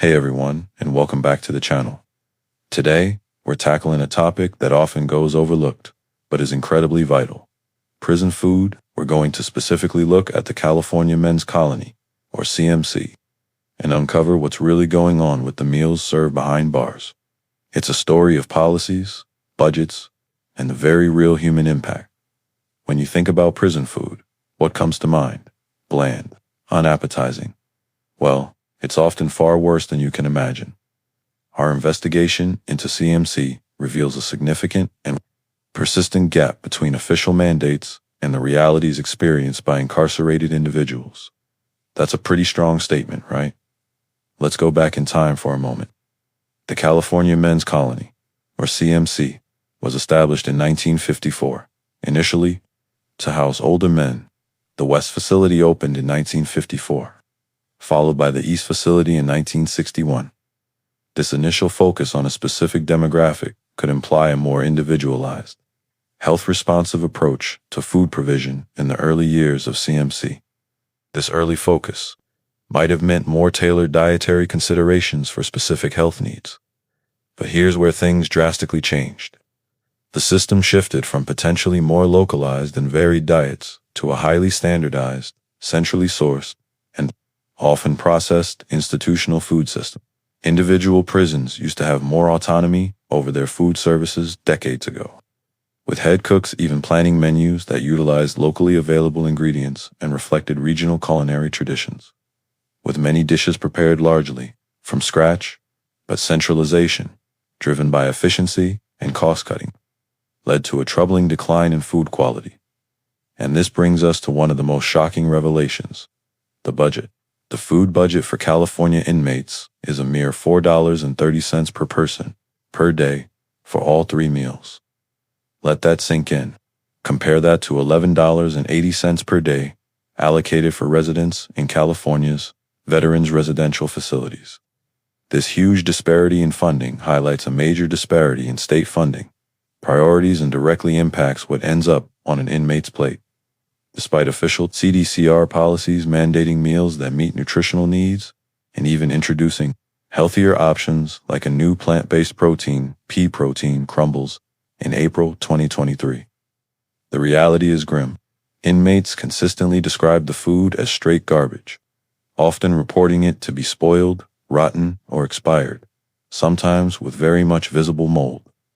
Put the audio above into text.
Hey everyone, and welcome back to the channel. Today, we're tackling a topic that often goes overlooked, but is incredibly vital. Prison food. We're going to specifically look at the California Men's Colony, or CMC, and uncover what's really going on with the meals served behind bars. It's a story of policies, budgets, and the very real human impact. When you think about prison food, what comes to mind? Bland, unappetizing. Well, it's often far worse than you can imagine. Our investigation into CMC reveals a significant and persistent gap between official mandates and the realities experienced by incarcerated individuals. That's a pretty strong statement, right? Let's go back in time for a moment. The California Men's Colony, or CMC, was established in 1954, initially to house older men. The West facility opened in 1954, followed by the East facility in 1961. This initial focus on a specific demographic could imply a more individualized, health-responsive approach to food provision in the early years of CMC. This early focus might have meant more tailored dietary considerations for specific health needs. But here's where things drastically changed. The system shifted from potentially more localized and varied diets to a highly standardized, centrally sourced, and often processed institutional food system. Individual prisons used to have more autonomy over their food services decades ago, with head cooks even planning menus that utilized locally available ingredients and reflected regional culinary traditions. With many dishes prepared largely from scratch, but centralization, driven by efficiency and cost-cutting, led to a troubling decline in food quality. And this brings us to one of the most shocking revelations: the budget. The food budget for California inmates is a mere $4.30 per person, per day, for all 3 meals. Let that sink in. Compare that to $11.80 per day allocated for residents in California's veterans residential facilities. This huge disparity in funding highlights a major disparity in state funding, priorities, and directly impacts what ends up on an inmate's plate. Despite official CDCR policies mandating meals that meet nutritional needs and even introducing healthier options like a new plant-based protein, pea protein, crumbles, in April 2023. The reality is grim. Inmates consistently describe the food as straight garbage, often reporting it to be spoiled, rotten, or expired, sometimes with very much visible mold.